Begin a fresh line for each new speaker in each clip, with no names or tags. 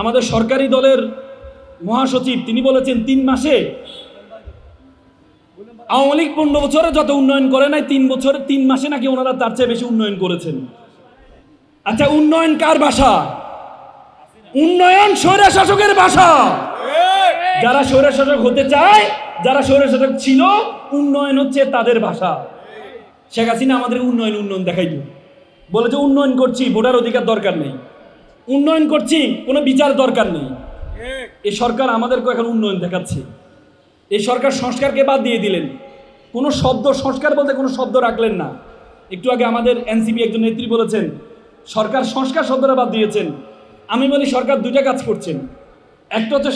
আমাদের সরকারি দলের মহাসচিব তিনি বলেছেন 3 মাসে আওয়ামী লীগ 15 বছরে যত উন্নয়ন করে নাই 3 মাসে নাকি ওনারা তার চেয়ে বেশি উন্নয়ন করেছেন। আচ্ছা, উন্নয়ন কার ভাষা? উন্নয়ন স্বৈরশাসকের ভাষা। যারা স্বৈরশাসক হতে চায়, যারা স্বৈরশাসক ছিল, উন্নয়ন হচ্ছে তাদের ভাষা। শেখ হাসিনা আমাদের উন্নয়ন দেখাইতো, বলে যে উন্নয়ন করছি, ভোটার অধিকার দরকার নেই, উন্নয়ন করছি, কোনো বিচার দরকার নেই। এই সরকার আমাদেরকে এখন উন্নয়ন দেখাচ্ছে। এই সরকার সংস্কারকে বাদ দিয়ে দিলেন, কোনো শব্দ সংস্কার বলতে কোনো শব্দ রাখলেন না। একটু আগে আমাদের এনসিপি একজন নেত্রী বলেছেন সরকার সংস্কার শব্দটা বাদ দিয়েছেন। আমি বলি সরকার 2টা কাজ করছেন। একটা হচ্ছে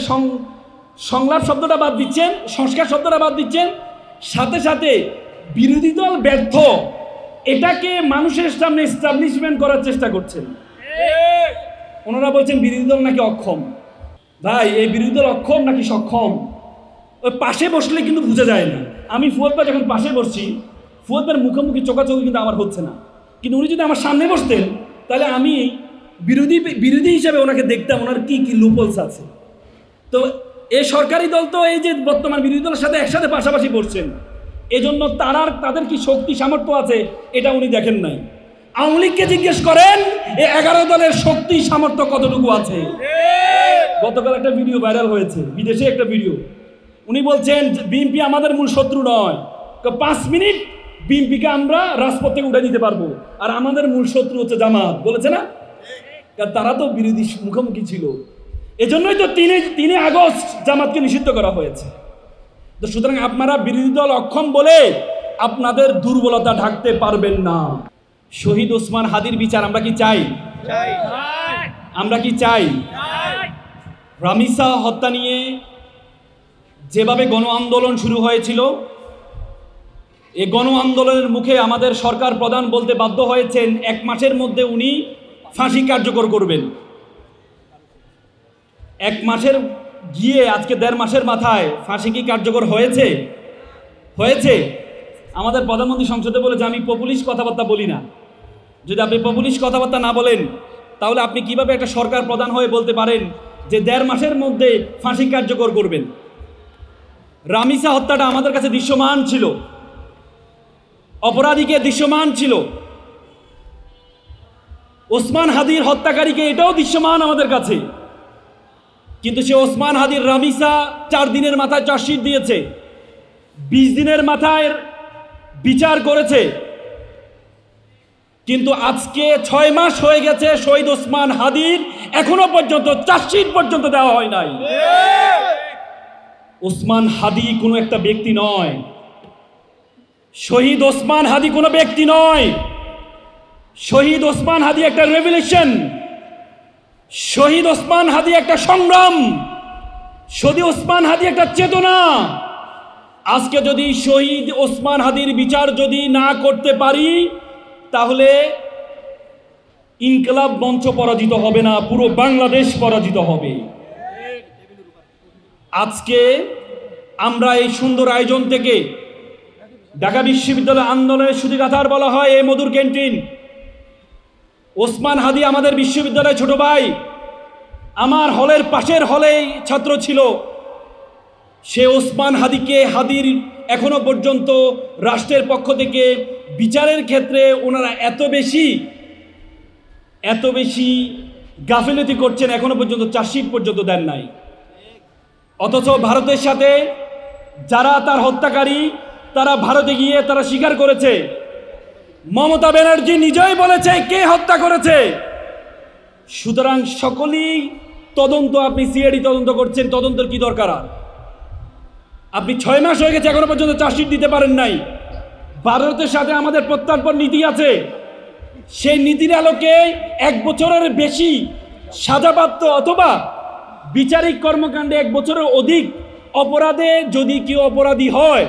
সংলাপ শব্দটা বাদ দিচ্ছেন, সংস্কার শব্দটা বাদ দিচ্ছেন, সাথে সাথে বিরোধী দল ব্যর্থ এটাকে মানুষের সামনে এস্টাবলিশমেন্ট করার চেষ্টা করছেন। ওনারা বলছেন বিরোধী দল নাকি অক্ষম। ভাই, এই বিরোধী দল অক্ষম নাকি সক্ষম ওই পাশে বসলে কিন্তু বোঝা যায় না। আমি ফুয়াদ ভাই যখন পাশে বসছি, ফুয়াদ ভাইয়ের মুখোমুখি চোখাচোখি কিন্তু আমার হচ্ছে না, কিন্তু উনি যদি আমার সামনে বসতেন তাহলে আমি বিরোধী হিসাবে ওনাকে দেখতাম, ওনার কি কি লুপলস আছে। তো এই সরকারি দল তো এই যে বর্তমান বিরোধী দলের সাথে একসাথে পাশাপাশি বসছেন, এজন্য তাদের কি শক্তি সামর্থ্য আছে এটা উনি দেখেন নাই। আওয়ামী লীগকে জিজ্ঞেস করেন এই 11 দলের শক্তি সামর্থ্য কতটুকু আছে। গতকাল একটা ভিডিও ভাইরাল হয়েছে, বিদেশে একটা ভিডিও। উনি বলছেন বিএনপি আমাদের মূল শত্রু নয়, 5 মিনিট বিএনপিকে আমরা রাজপথ থেকে উঠে দিতে পারবো, আর আমাদের মূল শত্রু হচ্ছে জামাত, বলেছে না? তারা তো বিরোধী মুখোমুখি ছিল, এজন্যই তো 3 আগস্ট জামাতকে নিষিদ্ধ করা হয়েছে। তো সুতরাং আপনারা বিরোধী দল অক্ষম বলে আপনাদের দুর্বলতা ঢাকতে পারবেন না। শহীদ ওসমান হাদির বিচার আমরা কি চাই? আমরা কি চাই? রামিসা হত্যা নিয়ে যেভাবে গণ আন্দোলন শুরু হয়েছিল, এই গণ আন্দোলনের মুখে আমাদের সরকার প্রধান বলতে বাধ্য হয়েছেন 1 মাসের মধ্যে উনি ফাঁসি কার্যকর করবেন। 1 মাসের গিয়ে আজকে 1.5 মাসের মাথায় ফাঁসি কি কার্যকর হয়েছে? হয়েছে? আমাদের প্রধানমন্ত্রী সংসদে বলে যে আমি পপুলিস্ট কথাবার্তা বলি না। যদি আপনি পপুলিস্ট কথাবার্তা না বলেন তাহলে আপনি কিভাবে একটা সরকার প্রধান হয়ে বলতে পারেন যে 1.5 মাসের মধ্যে ফাঁসি কার্যকর করবেন? রামিসা হত্যাটা আমাদের কাছে দৃশ্যমান ছিল, অপরাধীকে দৃশ্যমান ছিল, ওসমান হাদির হত্যাকারীকে এটাও দৃশ্যমান আমাদের কাছে। কিন্তু সে ওসমান হাদির রামিসা 4 দিনের মাথায় চার্জশিট দিয়েছে, 20 দিনের মাথায় বিচার করেছে, কিন্তু আজকে 6 মাস হয়ে গেছে শহীদ ওসমান হাদির এখনো পর্যন্ত চার্জশিট পর্যন্ত দেওয়া হয় নাই। ওসমান হাদি কোনো একটা ব্যক্তি নয়, শহীদ ওসমান হাদি কোনো ব্যক্তি নয়। শহীদ ওসমান হাদি একটা রেভলিউশন, শহীদ ওসমান হাদি একটা সংগ্রাম, শহীদ ওসমান হাদি একটা চেতনা। আজকে যদি শহীদ ওসমান হাদির বিচার যদি না করতে পারি তাহলে ইনকলাব মঞ্চ পরাজিত হবে না, পুরো বাংলাদেশ পরাজিত হবে। আজকে আমরা এই সুন্দর আয়োজন থেকে ঢাকা বিশ্ববিদ্যালয় আন্দোলনের সুতিগাথার বলা হয় এই মধুর ক্যান্টিন। ওসমান হাদি আমাদের বিশ্ববিদ্যালয়ের ছোট ভাই, আমার হলের পাশের হলেই ছাত্র ছিল। সে ওসমান হাদির এখনো পর্যন্ত রাষ্ট্রের পক্ষ থেকে বিচারের ক্ষেত্রে ওনারা এত বেশি গাফিলতি করছেন, এখনো পর্যন্ত চার্জশিট পর্যন্ত দেন নাই। অথচ ভারতের সাথে যারা তার হত্যাকারী তারা ভারতে গিয়ে তারা স্বীকার করেছে। মমতা ব্যানার্জি নিজেই বলেছে কে হত্যা করেছে। সুতরাং সকলেই তদন্ত, আপনি সিআইডি তদন্ত করছেন, তদন্তের কি দরকার? আপনি 6 মাস হয়ে গেছে এখনো পর্যন্ত চার্জশিট দিতে পারেন নাই। ভারতের সাথে আমাদের প্রত্যর্পণ নীতি আছে, সেই নীতির আলোকে 1 বছরের বেশি সাজাপ্রাপ্ত অথবা বিচারিক কর্মকাণ্ডে 1 বছরের অধিক অপরাধে যদি কেউ অপরাধী হয়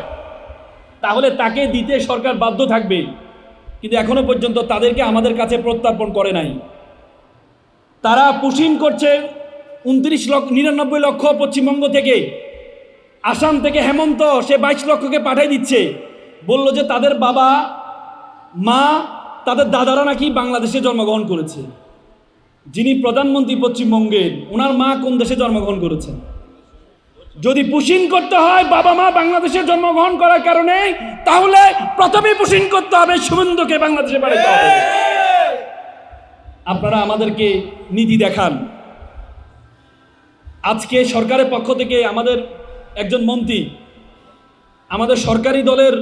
তাহলে তাকে দিতে সরকার বাধ্য থাকবে। কিন্তু এখনো পর্যন্ত তাদেরকে আমাদের কাছে প্রত্যর্পণ করে নাই। তারা পুশিং করছে 99 লক্ষ পশ্চিমবঙ্গ থেকে, আসাম থেকে হেমন্ত সে 22 লক্ষকে পাঠিয়ে দিচ্ছে। বলল যে তাদের বাবা মা তাদের দাদারা নাকি বাংলাদেশে জন্মগ্রহণ করেছে। যিনি প্রধানমন্ত্রী পশ্চিমবঙ্গের, ওনার মা কোন দেশে জন্মগ্রহণ করেছেন? যদি পুশিং করতে হয় বাবা মা বাংলাদেশে জন্মগ্রহণ করার কারণে, তাহলে প্রথমে পুশিং করতে হবে শুভেন্দুকে বাংলাদেশে পাঠাতে হবে। আপনারা আমাদেরকে নীতি দেখান। আজকে সরকারের পক্ষ থেকে আমাদের একজন মন্ত্রী, আমাদের সরকারি দলের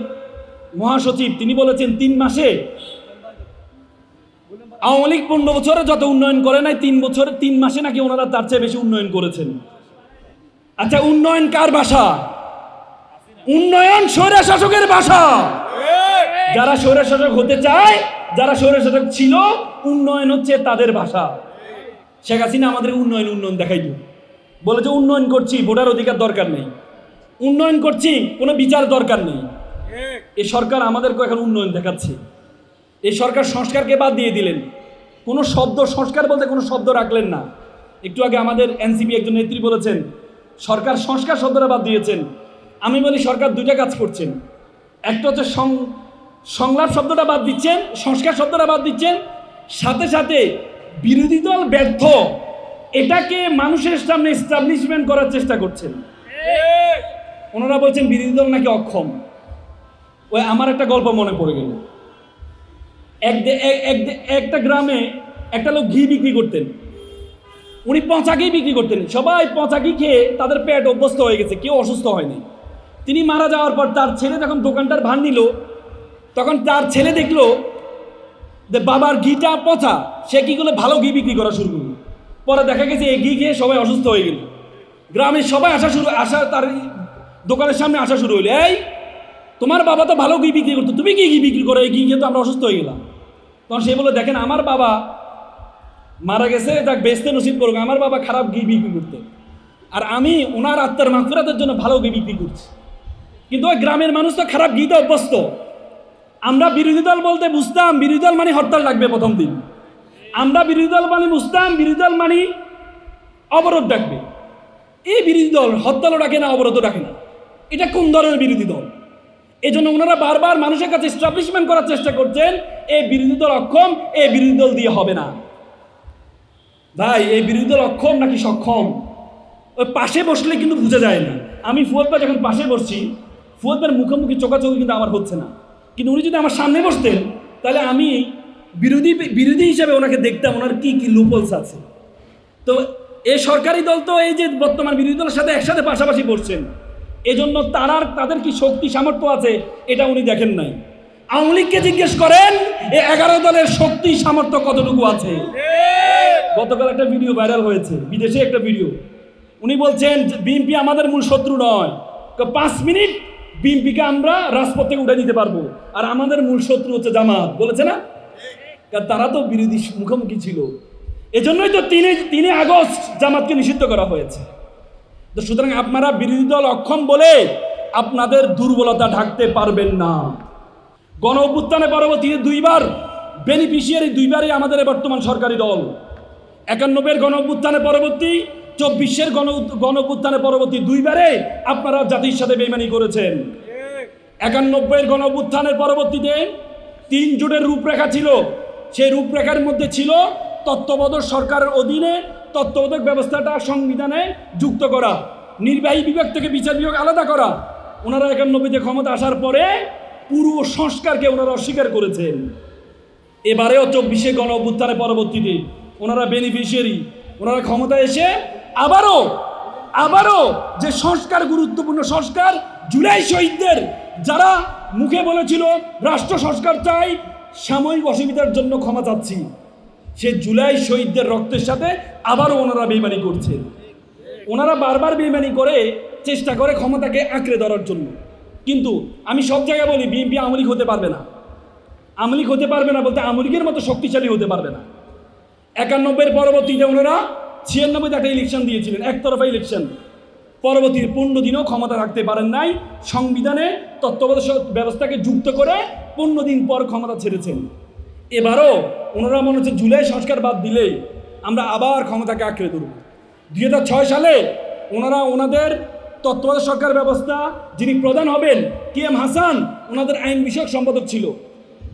মহাসচিব, তিনি বলেছেন 3 মাসে আওয়ামী লীগ 15 বছরে যত উন্নয়ন করে নাই 3 মাসে নাকি ওনারা তার চেয়ে বেশি উন্নয়ন করেছেন। আচ্ছা, উন্নয়ন কার ভাষা? উন্নয়ন স্বৈরা শাসকের ভাষা। যারা স্বৈরা শাসক হতে চায়, যারা স্বৈরা শাসক ছিল, উন্নয়ন হচ্ছে তাদের ভাষা। শেখ হাসিনা আমাদের উন্নয়ন দেখাইতো, বলে যে উন্নয়ন করছি, ভোটার অধিকার দরকার নেই, উন্নয়ন করছি, কোনো বিচার দরকার নেই। এই সরকার আমাদেরকে এখন উন্নয়ন দেখাচ্ছে। এই সরকার সংস্কারকে বাদ দিয়ে দিলেন, কোনো শব্দ সংস্কার বলতে কোনো শব্দ রাখলেন না। একটু আগে আমাদের এনসিপি একজন নেত্রী বলেছেন সরকার সংস্কার শব্দটা বাদ দিয়েছেন। আমি বলি সরকার 2টা কাজ করছেন। একটা হচ্ছে সংলাপ শব্দটা বাদ দিচ্ছেন, সংস্কার শব্দটা বাদ দিচ্ছেন, সাথে সাথে বিরোধী দল ব্যর্থ, এটাকে মানুষের সামনে এস্টাবলিশমেন্ট করার চেষ্টা করছেন। ওনারা বলছেন বিরোধী দল নাকি অক্ষম। ওই আমার একটা গল্প মনে পড়ে গেল। একটা গ্রামে একটা লোক ঘি বিক্রি করতেন, উনি পচা ঘি বিক্রি করতেন। সবাই পচা ঘি খেয়ে তাদের পেট অভ্যস্ত হয়ে গেছে, কেউ অসুস্থ হয়নি। তিনি মারা যাওয়ার পর তার ছেলে যখন দোকানটার ভার নিল, তখন তার ছেলে দেখলো যে বাবার ঘিটা পচা, সে কি করলো ভালো ঘি বিক্রি করা শুরু করলো। পরে দেখা গেছে এই ঘি খেয়ে সবাই অসুস্থ হয়ে গেল। গ্রামের সবাই তার দোকানের সামনে আসা শুরু হইলো, এই তোমার বাবা তো ভালো ঘি বিক্রি করতো, তুমি কি ঘি বিক্রি করো? এই ঘি খেয়ে তো আমরা অসুস্থ হয়ে গেলাম। তখন সে বললো, দেখেন আমার বাবা মারা গেছে, তাকে বেচতে নসিব করুক, আমার বাবা খারাপ ঘি বিক্রি করতো, আর আমি ওনার আত্মার মাগফিরাতের জন্য ভালো ঘি বিক্রি করছি। কিন্তু ওই গ্রামের মানুষ তো খারাপ ঘিতে অভ্যস্ত। আমরা বিরোধী দল বলতে বুঝতাম বিরোধী দল মানে হরতাল লাগবে প্রথম দিন, আমরা বিরোধী দল মানে বুঝতাম বিরোধী দল মানে অবরোধ ডাকবে। এই বিরোধী দল হরতালও ডাকে না, অবরোধও ডাকে না। এটা কোন ধরনের বিরোধী দল? এই জন্য ওনারা বারবার মানুষের কাছে এস্টাবলিশমেন্ট করার চেষ্টা করছেন এই বিরোধী দল অক্ষম, এই বিরোধী দল দিয়ে হবে না। ভাই, এই বিরোধী দল অক্ষম নাকি সক্ষম, ওই পাশে বসলে কিন্তু বোঝা যায় না। আমি ফুয়াদ ভাই যখন পাশে বসছি, ফুয়াদ ভাইয়ের মুখোমুখি চোখাচোখি কিন্তু আমার হচ্ছে না, কিন্তু উনি যদি আমার সামনে বসতেন তাহলে আমি বিরোধী হিসাবে ওনাকে দেখতাম, ওনার কি কি লুপলস আছে। তো এই সরকারি দল তো এই যে বর্তমান বিরোধী দলের সাথে একসাথে পাশাপাশি বসছেন, এজন্য তাদের কি শক্তি সামর্থ্য আছে এটা উনি দেখেন নাই। আওয়ামী লীগকে জিজ্ঞেস করেন এই 11 দলের শক্তি সামর্থ্য কতটুকু আছে। গতকাল একটা ভিডিও ভাইরাল হয়েছে, বিদেশে একটা ভিডিও। উনি বলছেন বিএনপি আমাদের মূল শত্রু নয়, 5 মিনিট বিএনপিকে আমরা রাজপথ থেকে উঠে দিতে পারবো, আর আমাদের মূল শত্রু হচ্ছে জামাত, বলেছে না? কারণ তারা তো বিরোধী মুখোমুখি ছিল, এজন্যই তো 3 আগস্ট জামাতকে নিষিদ্ধ করা হয়েছে। তো সুতরাং আপনারা বিরোধী দল অক্ষম বলে আপনাদের দুর্বলতা ঢাকতে পারবেন না। গণ অভ্যুত্থানের পরবর্তীতে 2বার বেনিফিশিয়ারি, 2বারই আমাদের বর্তমান সরকারি দল। 91-এর গণ অভ্যুত্থানের পরবর্তী, 24-এর গণ অভ্যুত্থানের পরবর্তী 2বারে আপনারা জাতির সাথে বেইমানি করেছেন। 91-এর গণ অভ্যুত্থানের পরবর্তীতে 3 জোটের রূপরেখা ছিল, সেই রূপরেখার মধ্যে ছিল তত্ত্বাবধায়ক সরকারের অধীনে তত্ত্বাবধায়ক ব্যবস্থাটা সংবিধানে যুক্ত করা, নির্বাহী বিভাগ থেকে বিচার বিভাগ আলাদা করা। ওনারা 91-তে ক্ষমতা আসার পরে পুরো সংস্কারকে ওনারা অস্বীকার করেছেন। এবারেও 24-এ গণ অভ্যুত্থানের পরবর্তীতে ওনারা বেনিফিশিয়ারি, ওনারা ক্ষমতা এসে আবারও যে সংস্কার, গুরুত্বপূর্ণ সংস্কার, জুলাই শহীদদের যারা মুখে বলেছিল রাষ্ট্র সংস্কার চাই, সাময়িক অসুবিধার জন্য ক্ষমা চাচ্ছি, সে জুলাই শহীদদের রক্তের সাথে আবারও ওনারা বেইমানি করছেন। ওনারা বারবার বেইমানি করে চেষ্টা করে ক্ষমতাকে আঁকড়ে ধরার জন্য। কিন্তু আমি সব জায়গায় বলি বিএনপি আওয়ামী লীগ হতে পারবে না। আওয়ামী লীগ হতে পারবে না বলতে আওয়ামী লীগের মতো শক্তিশালী হতে পারবে না। 91-এর পরবর্তীতে ওনারা 96-তে একটা ইলেকশন দিয়েছিলেন, একতরফা ইলেকশন। পরবর্তী 15 দিনও ক্ষমতা রাখতে পারেন নাই, সংবিধানে তত্ত্বাবধায়ক ব্যবস্থাকে যুক্ত করে 15 দিন পর ক্ষমতা ছেড়েছেন। এবারও ওনারা মনে হচ্ছে জুলাই সংস্কার বাদ দিলে আমরা আবার ক্ষমতাকে আঁকড়ে ধরব। 2006 সালে ওনারা ওনাদের তত্ত্বাবধায়ক সরকার ব্যবস্থা, যিনি প্রধান হবেন KM হাসান, ওনাদের আইন বিষয়ক সম্পাদক ছিল।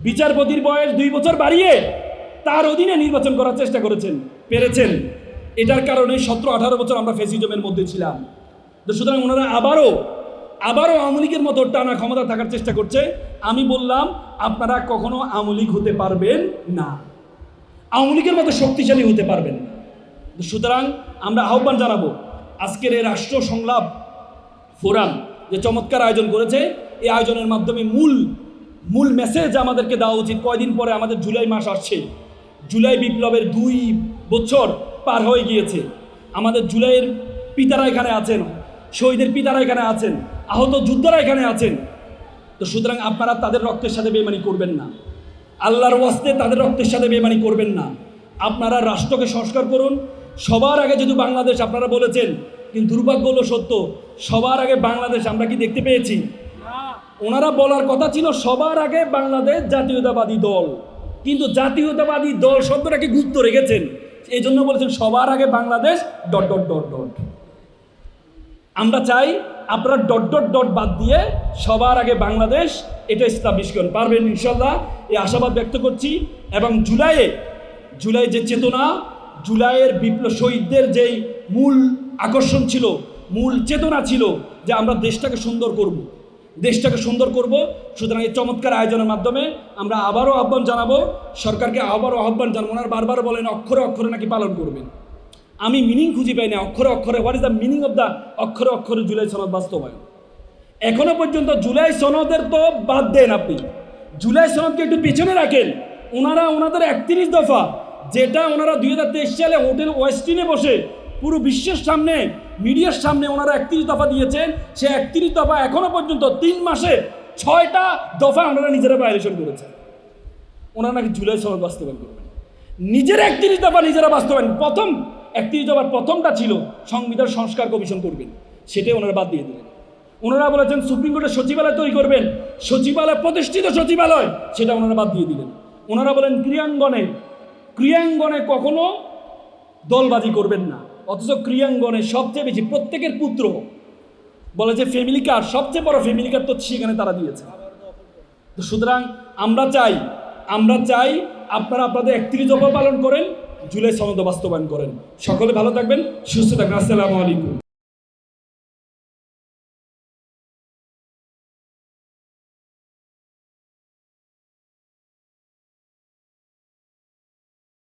বিচারপতির বয়স 2 বছর বাড়িয়ে তার অধীনে নির্বাচন করার চেষ্টা করেছেন, পেরেছেন, এটার কারণে 17-18 বছর আমরা ফ্যাসিজমের মধ্যে ছিলাম। তো সুতরাং ওনারা আবারও আওয়ামী লীগের মতো টানা ক্ষমতা থাকার চেষ্টা করছে। আমি বললাম আপনারা কখনো আওয়ামী লীগ হতে পারবেন না, আওয়ামী লীগের মতো শক্তিশালী হতে পারবেন না। সুতরাং আমরা আহ্বান জানাবো, আজকের এই রাষ্ট্র সংলাপ ফোরাম যে চমৎকার আয়োজন করেছে, এই আয়োজনের মাধ্যমে মূল মেসেজ আমাদেরকে দেওয়া উচিত। কয়দিন পরে আমাদের জুলাই মাস আসছে, জুলাই বিপ্লবের 2 বছর পার হয়ে গিয়েছে। আমাদের জুলাইয়ের পিতারা এখানে আছেন, শহীদের পিতারা এখানে আছেন, আহত যোদ্ধারা এখানে আছেন। তো সুতরাং আপনারা তাদের রক্তের সাথে বেইমানি করবেন না, আল্লাহর ওয়াস্তে তাদের রক্তের সাথে বেইমানি করবেন না। আপনারা রাষ্ট্রকে সংস্কার করুন। সবার আগে যদি বাংলাদেশ আপনারা বলেছেন, কিন্তু দুর্ভাগ্য হলো সত্য, সবার আগে বাংলাদেশ আমরা কি দেখতে পেয়েছি? ওনারা বলার কথা ছিল সবার আগে বাংলাদেশ জাতীয়তাবাদী দল, কিন্তু জাতীয়তাবাদী দল শব্দটাকে গুরুত্ব রেখেছেন, এই জন্য বলেছেন সবার আগে বাংলাদেশ ... আমরা চাই আপনারা ... বাদ দিয়ে সবার আগে বাংলাদেশ এটা এস্টাবলিশ করেন। পারবেন ইনশাল্লাহ, এই আশাবাদ ব্যক্ত করছি। এবং জুলাই যে চেতনা, জুলাইয়ের বিপ্লব শহীদদের যেই মূল আকর্ষণ ছিল, মূল চেতনা ছিল যে আমরা দেশটাকে সুন্দর করব। সুতরাং এই চমৎকার আয়োজনের মাধ্যমে আমরা আবারও আহ্বান জানাবো, সরকারকে আবারও আহ্বান জানাবো। ওনারা বারবার বলেন অক্ষরে অক্ষরে নাকি পালন করবেন, আমি মিনিং খুঁজে পাই না অক্ষরে অক্ষরে। What is the meaning of the অক্ষরে অক্ষরে জুলাই সনদ বাস্তবায়ন? এখনো পর্যন্ত জুলাই সনদের তো বাদ দেন, আপনি জুলাই সনদকে একটু পিছনে রাখেন। ওনাদের 31 দফা, যেটা ওনারা 2023 সালে হোটেল ওয়েস্টিনে বসে পুরো বিশ্বের সামনে, মিডিয়ার সামনে ওনারা 31 দফা দিয়েছেন, সে 31 দফা এখনো পর্যন্ত 3 মাসে 6টা দফা ওনারা নিজেরা ভায়োলেশন করেছেন। ওনারা নাকি জুলাই সনদ বাস্তবায়ন করবেন, নিজের 31 দফা নিজেরা বাস্তবায়ন। প্রথম 31 দফার প্রথমটা ছিল সংবিধান সংস্কার কমিশন করবেন, সেটাই ওনারা বাদ দিয়ে দিলেন। ওনারা বলেছেন সুপ্রিম কোর্টের সচিবালয় তৈরি করবেন, সচিবালয় প্রতিষ্ঠিত সচিবালয়, সেটা ওনারা বাদ দিয়ে দিলেন। ওনারা বলেন ক্রিয়াঙ্গনে কখনো দলবাজি করবেন না, অথচ ক্রিয়াঙ্গনে সবচেয়ে বেশি প্রত্যেকের পুত্র বলে যে ফ্যামিলি কার্ড, সবচেয়ে বড় ফ্যামিলি কার্ড তো সেখানে তারা দিয়েছে। তো সুতরাং আমরা চাই আপনারা আপনাদের 31 দফা পালন করেন, জুলাই সনদ বাস্তবায়ন করেন। সকলে ভালো থাকবেন, সুস্থ থাকবেন। আসসালামু আলাইকুম।